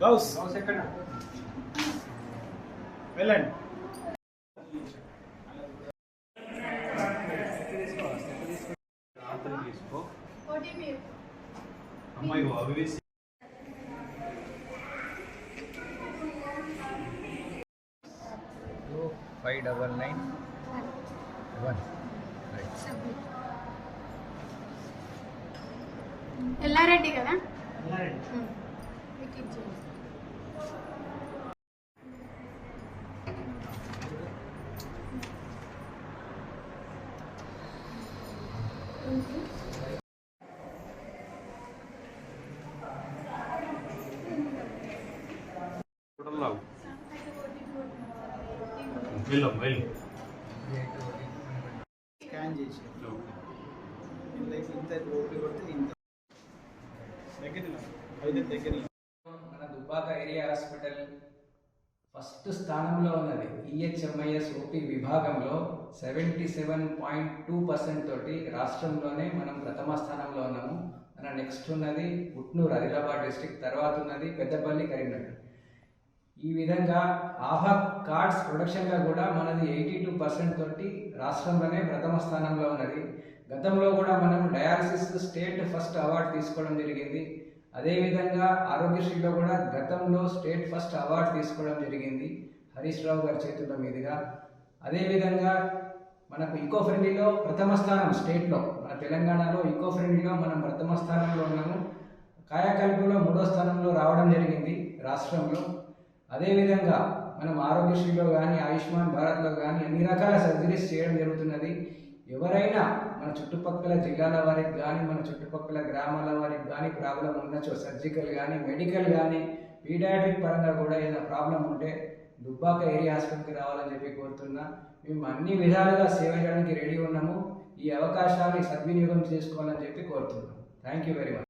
గౌస్ ఎక్కడ వెళ్ళండి. తీసుకో అమ్మాయి అవి 5991. ఎల్లారెడ్డి కదా? స్కాన్ చేసి ఇంత ఓపీ కొడితే ఇంత దగ్గర మన దుబ్బాక ఏరియా హాస్పిటల్ ఫస్ట్ స్థానంలో ఉన్నది. ఈహెచ్ఎంఐఎస్ ఓపీ విభాగంలో 77.2% తోటి రాష్ట్రంలోనే మనం ప్రథమ స్థానంలో ఉన్నాము. మన నెక్స్ట్ ఉన్నది ఉట్నూరు ఆదిలాబాద్ డిస్ట్రిక్ట్, తర్వాత ఉన్నది పెద్దపల్లి కరీంనగర్. ఈ విధంగా ఆభా కార్డ్స్ ప్రొడక్షన్గా కూడా మనది 82% తోటి రాష్ట్రంలోనే ప్రథమ స్థానంలో ఉన్నది. గతంలో కూడా మనం డయాలసిస్ స్టేట్ ఫస్ట్ అవార్డు తీసుకోవడం జరిగింది. అదేవిధంగా ఆరోగ్యశ్రీలో కూడా గతంలో స్టేట్ ఫస్ట్ అవార్డు తీసుకోవడం జరిగింది హరీష్ రావు గారి చేతుల మీదుగా. అదేవిధంగా మనకు ఈకో ఫ్రెండ్లీలో ప్రథమ స్థానం స్టేట్లో, మన తెలంగాణలో ఈకో ఫ్రెండ్లీలో మనం ప్రథమ స్థానంలో ఉన్నాము. కాయాకల్పంలో 3వ స్థానంలో రావడం జరిగింది రాష్ట్రంలో. అదేవిధంగా మనం ఆరోగ్యశ్రీలో కానీ ఆయుష్మాన్ భారత్లో కానీ అన్ని రకాల సర్జరీస్ చేయడం జరుగుతున్నది. ఎవరైనా మన చుట్టుపక్కల జిల్లాల వారికి కానీ మన చుట్టుపక్కల గ్రామాల వారికి కానీ ప్రాబ్లం ఉండొచ్చు, సర్జికల్ కానీ మెడికల్ కానీ పీడియాట్రిక్ పరంగా కూడా ఏదైనా ప్రాబ్లం ఉంటే దుబ్బాక ఏరియా హాస్పిటల్కి రావాలని చెప్పి కోరుతున్నా. మేము అన్ని విధాలుగా సేవ చేయడానికి రెడీ ఉన్నాము. ఈ అవకాశాన్ని సద్వినియోగం చేసుకోవాలని చెప్పి కోరుతున్నాం. Thank you very much.